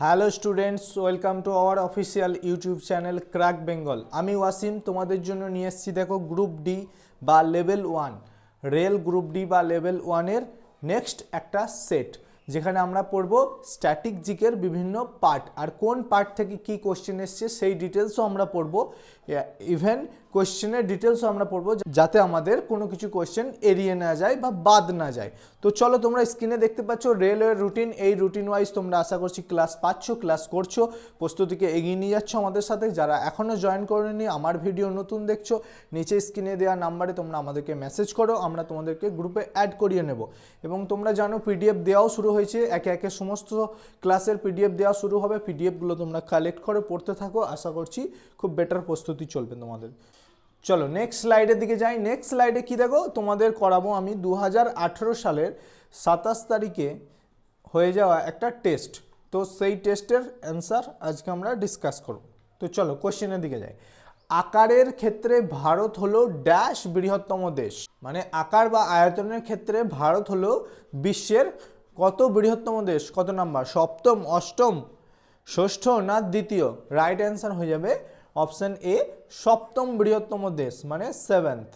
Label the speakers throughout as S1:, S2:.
S1: Hello students, welcome to our official YouTube channel crack Bengal. আমি ওয়াসিম তোমাদের জন্য নিয়ে এসেছি। দেখো, গ্রুপ ডি বা লেভেল 1 রেল গ্রুপ ডি বা লেভেল 1-এর নেক্সট একটা সেট, যেখানে আমরা পড়ব স্ট্যাটিক জিকের বিভিন্ন পার্ট, আর কোন পার্ট থেকে কি কোশ্চেন এসছে সেই ডিটেলসও আমরা পড়ব। ইভেন কোশ্চেনের ডিটেলসও আমরা পড়ব, যাতে আমাদের কোনো কিছু কোশ্চেন এড়িয়ে না যায় বা বাদ না যায়। তো চলো, তোমরা স্ক্রিনে দেখতে পাচ্ছ রেলওয়ের রুটিন। এই রুটিন ওয়াইজ তোমরা আশা করছি ক্লাস পাচ্ছ, ক্লাস করছো, প্রস্তুতিকে এগিয়ে নিয়ে যাচ্ছ আমাদের সাথে। যারা এখনও জয়েন করেনি, আমার ভিডিও নতুন দেখছো, নিচে স্ক্রিনে দেওয়া নাম্বারে তোমরা আমাদেরকে মেসেজ করো, আমরা তোমাদেরকে গ্রুপে অ্যাড করিয়ে নেব। এবং তোমরা জানো পিডিএফ দেওয়াও শুরু হয়েছে, একে একে সমস্ত ক্লাসের পিডিএফ দেওয়া শুরু হবে। পিডিএফগুলো তোমরা কালেক্ট করে পড়তে থাকো, আশা করছি খুব বেটার প্রস্তুতি চলবে তোমাদের। চলো নেক্সট স্লাইডের দিকে যাই। নেক্সট স্লাইডে কি দেখো, তোমাদের করাবো আমি 2018 সালের 27 তারিখে হয়ে যাওয়া একটা টেস্ট। তো সেই টেস্টের অ্যান্সার আজকে আমরা ডিসকাস করব। তো চলো কোশ্চেনের দিকে যাই। আকারের ক্ষেত্রে ভারত হলো ড্যাশ বৃহত্তম দেশ, মানে আকার বা আয়তনের ক্ষেত্রে ভারত হলো বিশ্বের কত বৃহত্তম দেশ, কত নাম্বার, সপ্তম, অষ্টম, ষষ্ঠ না দ্বিতীয়? রাইট অ্যান্সার হয়ে যাবে অপশান এ, সপ্তম বৃহত্তম দেশ, মানে 7th।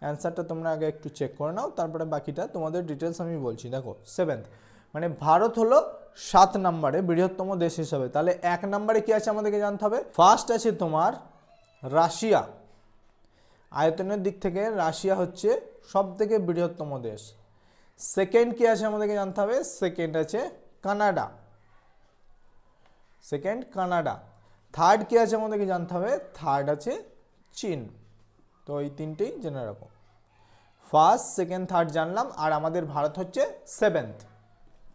S1: অ্যান্সারটা তোমরা আগে একটু চেক করে নাও, তারপরে বাকিটা তোমাদের ডিটেলস আমি বলছি। দেখো 7th মানে ভারত হলো 7 নম্বরে বৃহত্তম দেশ হিসাবে। তাহলে 1 নম্বরে কি আছে আমাদেরকে জানতে হবে। ফার্স্ট আছে তোমার রাশিয়া, আয়তনের দিক থেকে রাশিয়া হচ্ছে সব থেকে বৃহত্তম দেশ। সেকেন্ড কি আছে আমাদেরকে জানতে হবে, সেকেন্ড আছে কানাডা, সেকেন্ড কানাডা। থার্ড কি আছে আমাদেরকে জানতে হবে, থার্ড আছে চীন। তো এই তিনটেই জেনে রাখো। ফার্স্ট, সেকেন্ড, থার্ড জানলাম, আর আমাদের ভারত হচ্ছে 7th।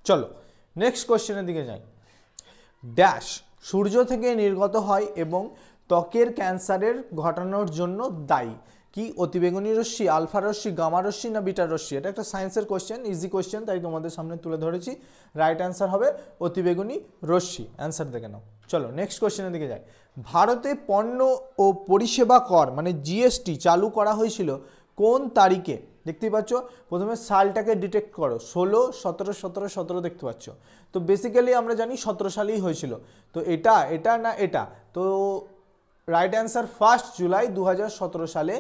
S1: চলো নেক্সট কোশ্চেনের দিকে যাই। ড্যাশ সূর্য থেকে নির্গত হয় এবং ত্বকের ক্যান্সারের ঘটানোর জন্য দায়ী। কি অতিবেগুনি রশ্মি, আলফা রশ্মি, গামা রশ্মি না বিটা রশ্মি? এটা একটা সায়েন্সের কোশ্চেন, ইজি কোশ্চেন, তাই তোমাদের সামনে তুলে ধরেছি। রাইট অ্যান্সার হবে অতিবেগুনি রশ্মি। অ্যান্সার দেখে নাও। চলো নেক্সট কোশ্চেনের দিকে যাই। ভারতে পণ্য ও পরিষেবা কর মানে জিএসটি চালু করা হয়েছিল কোন তারিখে? দেখতেই পাচ্ছ, প্রথমে সালটাকে ডিটেক্ট করো, 16, 17, 17, 17 দেখতে পাচ্ছ। তো বেসিক্যালি আমরা জানি 17 সালেই হয়েছিল। তো এটা না এটা? তো রাইট অ্যান্সার 1 জুলাই 2017 সালে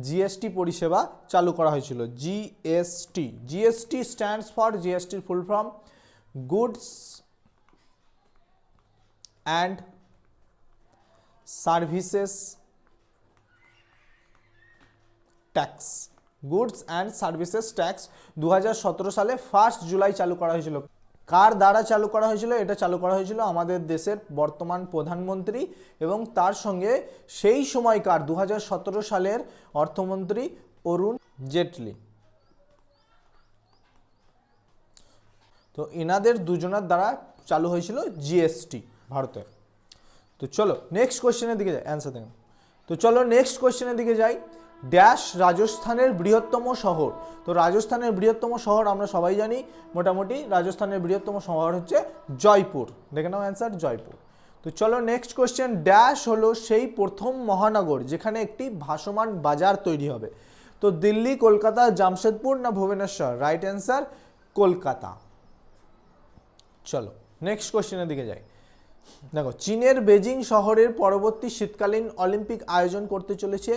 S1: জিএসটি পরিষেবা চালু করা হয়েছিল। জিএসটি, জিএসটি স্ট্যান্ডস ফর, জিএসটির full form goods and services tax, goods and services tax 2017 সালে 1 জুলাই চালু করা হয়েছিল। কার দ্বারা চালু করা হয়েছিল? এটা চালু করা হয়েছিল আমাদের দেশের বর্তমান প্রধানমন্ত্রী এবং তার সঙ্গে সেই সময়কার 2017 সালের অর্থমন্ত্রী অরুণ জেটলি। তো এনাদের দুজনের দ্বারা চালু হয়েছিল জিএসটি ভারতে। তো চলো নেক্সট কোশ্চেনের দিকে যাই, অ্যান্সার দেখুন। তো চলো নেক্সট কোশ্চেনের দিকে যাই। ড্যাশ রাজস্থানের বৃহত্তম শহর। তো রাজস্থানের বৃহত্তম শহর আমরা সবাই জানি, মোটামুটি রাজস্থানের বৃহত্তম শহর হচ্ছে জয়পুর। দেখে নাও অ্যান্সার জয়পুর। তো চলো নেক্সট কোশ্চেন। ড্যাশ হলো সেই প্রথম মহানগর যেখানে একটি ভাসমান বাজার তৈরি হবে। তো দিল্লি, কলকাতা, জামশেদপুর না ভুবনেশ্বর? Right answer Kolkata. চলো নেক্সট কোশ্চেনের দিকে যাই। দেখো, চীনের বেজিং শহরের পরবর্তী শীতকালীন অলিম্পিক আয়োজন করতে চলেছে,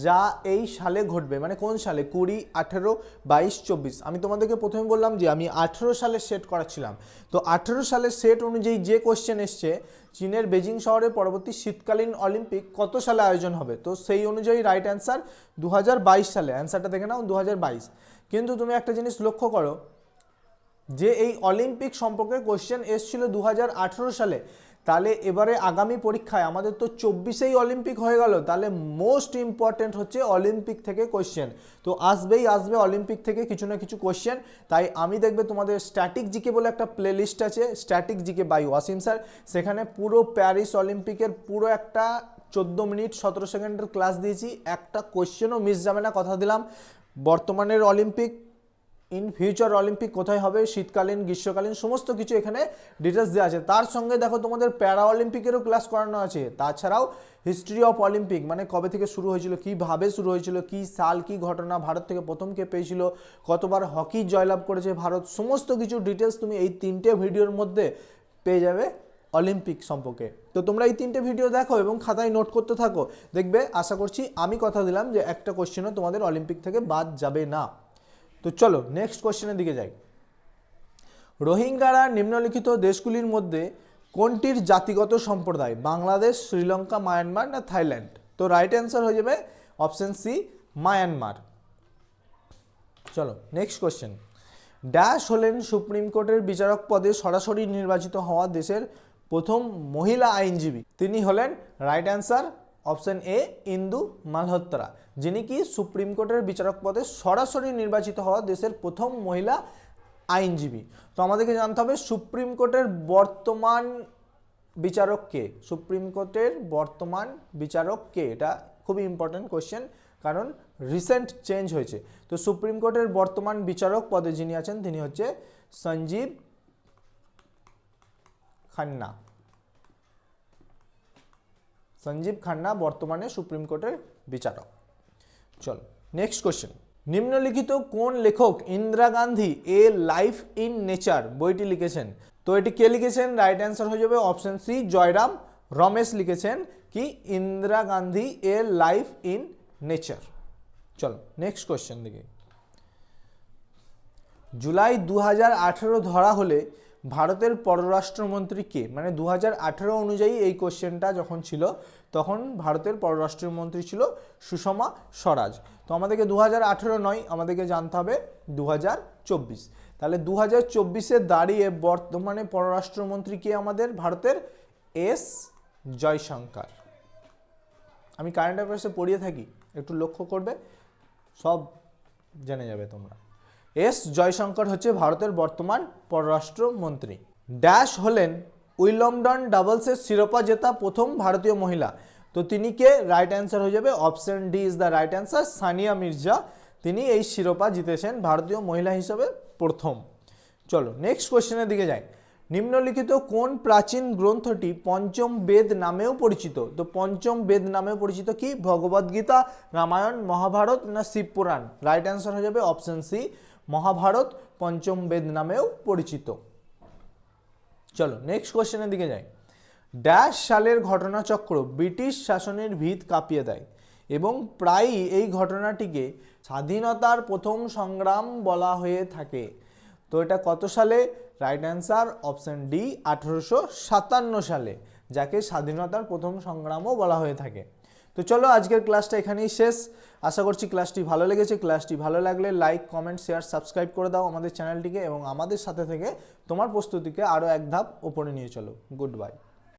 S1: যা এই সালে ঘটবে, মানে কোন সালে? 20, 18, 22, 24। আমি তোমাদেরকে প্রথমে বললাম যে আমি 18 সালে সেট করাচ্ছিলাম। তো 18 সালের সেট অনুযায়ী যে কোশ্চেন এসছে, চীনের বেজিং শহরের পরবর্তী শীতকালীন অলিম্পিক কত সালে আয়োজন হবে? তো সেই অনুযায়ী রাইট অ্যান্সার 2022 সালে। অ্যান্সারটা দেখে নাও 2022। কিন্তু তুমি একটা জিনিস লক্ষ্য করো যে এই অলিম্পিক সম্পর্কে কোশ্চেন এসেছিল 2018 সালে। তাহলে এবারে আগামী পরীক্ষায় আমাদের তো 24-এই অলিম্পিক হয়ে গেল, তাহলে মোস্ট ইম্পর্টেন্ট হচ্ছে অলিম্পিক থেকে কোশ্চেন। তো আসবেই আসবে অলিম্পিক থেকে কিছু না কিছু কোশ্চেন। তাই আমি দেখবে তোমাদের স্ট্যাটিক জিকে বলে একটা প্লেলিস্ট আছে, static GK by Wasim sir. সেখানে পুরো প্যারিস অলিম্পিকের পুরো একটা 14 মিনিট 17 সেকেন্ডের ক্লাস দিয়েছি, একটা কোশ্চেনও মিস যাবে না, কথা দিলাম। বর্তমানের অলিম্পিক, ইন ফিউচার অলিম্পিক কোথায় হবে, শীতকালীন, গ্রীষ্মকালীন, সমস্ত কিছু এখানে ডিটেলস দেওয়া আছে। তার সঙ্গে দেখো তোমাদের প্যারা অলিম্পিকেরও ক্লাস করানো আছে। তাছাড়াও হিস্ট্রি অফ অলিম্পিক, মানে কবে থেকে শুরু হয়েছিল, কীভাবে শুরু হয়েছিল, কী সাল, কী ঘটনা, ভারত থেকে প্রথম কে পেয়েছিল, কতবার হকি জয়লাভ করেছে ভারত, সমস্ত কিছু ডিটেলস তুমি এই 3টে ভিডিওর মধ্যে পেয়ে যাবে অলিম্পিক সম্পর্কে। তো তোমরা এই 3টে ভিডিও দেখো এবং খাতায় নোট করতে থাকো, দেখবে আশা করছি আমি কথা দিলাম যে একটা কোশ্চেনও তোমাদের অলিম্পিক থেকে বাদ যাবে না। তো চলো নেক্সট কোশ্চেনের দিকে যাই। রোহিঙ্গারা নিম্নলিখিত দেশগুলির মধ্যে কোনটির জাতিগত সম্প্রদায়? বাংলাদেশ, শ্রীলঙ্কা, মায়ানমার না থাইল্যান্ড? তো রাইট অ্যান্সার হয়ে যাবে অপশন সি, মায়ানমার। চলো নেক্সট কোশ্চেন। ড্যাশ হলেন সুপ্রিম কোর্টের বিচারক পদে সরাসরি নির্বাচিত হওয়া দেশের প্রথম মহিলা আইনজীবী? তিনি হলেন রাইট অ্যান্সার অপশন এ, ইন্দু মালহোত্রা, যিনি কি সুপ্রিম কোর্টের বিচারক পদে সরাসরি নির্বাচিত হওয়া দেশের প্রথম মহিলা আইনজীবী। তো আমাদেরকে জানতে হবে সুপ্রিম কোর্টের বর্তমান বিচারক কে? সুপ্রিম কোর্টের বর্তমান বিচারক কে? এটা খুবই ইম্পর্টেন্ট কোশ্চেন, কারণ রিসেন্ট চেঞ্জ হয়েছে। তো সুপ্রিম কোর্টের বর্তমান বিচারক পদে যিনি আছেন তিনি হচ্ছে সঞ্জীব খান্না। সঞ্জীব খান্না বর্তমানে সুপ্রিম কোর্টের বিচারক। চলো নেক্সট কোশ্চেন। নিম্নলিখিত কোন লেখক ইন্দিরা গান্ধী এ লাইফ ইন নেচার বইটি লিখেছেন? তো এটি কে লিখেছেন? রাইট অ্যান্সার হয়ে যাবে অপশন সি, জয়রাম রমেশ লিখেছেন কি ইন্দিরা গান্ধী এ লাইফ ইন নেচার। চলো নেক্সট কোশ্চেন দিকে। জুলাই 2018 ধরা হলে ভারতের পররাষ্ট্রমন্ত্রী কে? মানে 2018 অনুযায়ী এই কোশ্চেনটা যখন ছিল তখন ভারতের পররাষ্ট্রমন্ত্রী ছিল সুষমা স্বরাজ। তো আমাদেরকে 2018 নয়, আমাদেরকে জানতে হবে 2024। তাহলে 2024-এ দাঁড়িয়ে বর্তমানে পররাষ্ট্রমন্ত্রী কে আমাদের ভারতের? এস জয়শঙ্কর। আমি কারেন্ট অ্যাফেয়ার্সে পড়িয়ে থাকি, একটু লক্ষ্য করবে, সব জেনে যাবে তোমরা। এস জয়শঙ্কর হচ্ছে ভারতের বর্তমান পররাষ্ট্রমন্ত্রী। ড্যাশ হলেন উইলম্বডন ডাবলসের শিরোপা জেতা প্রথম ভারতীয় মহিলা? তো তিনি কে? রাইট অ্যান্সার হয়ে যাবে option D is the right answer, Sania Mirza. তিনি এই শিরোপা জিতেছেন ভারতীয় মহিলা হিসেবে প্রথম। চলো নেক্সট কোশ্চেনের দিকে যাই। নিম্নলিখিত কোন প্রাচীন গ্রন্থটি পঞ্চম বেদ নামেও পরিচিত? তো পঞ্চম বেদ নামেও পরিচিত কি? ভগবদ্গীতা, রামায়ণ, মহাভারত না শিবপুরাণ? রাইট অ্যান্সার হয়ে যাবে অপশন সি, মহাভারত পঞ্চম বেদ নামেও পরিচিত। চলো নেক্সট কোশ্চেনের দিকে যাই। ড্যাশ সালের ঘটনাচক্র ব্রিটিশ শাসনের ভিত কাঁপিয়ে দেয় এবং প্রায়ই এই ঘটনাটিকে স্বাধীনতার প্রথম সংগ্রাম বলা হয়ে থাকে? তো এটা কত সালে? রাইট অ্যান্সার অপশন ডি, 1857 সালে, যাকে স্বাধীনতার প্রথম সংগ্রামও বলা হয়ে থাকে। তো চলো আজকের ক্লাসটা এখানেই শেষ। আশা করছি ক্লাসটি ভালো লেগেছে। ক্লাসটি ভালো লাগলে লাইক, কমেন্ট, শেয়ার, সাবস্ক্রাইব করে দাও আমাদের চ্যানেলটিকে এবং আমাদের সাথে থেকে তোমার প্রস্তুতিকে আরও এক ধাপ ওপরে নিয়ে চলো। Good bye.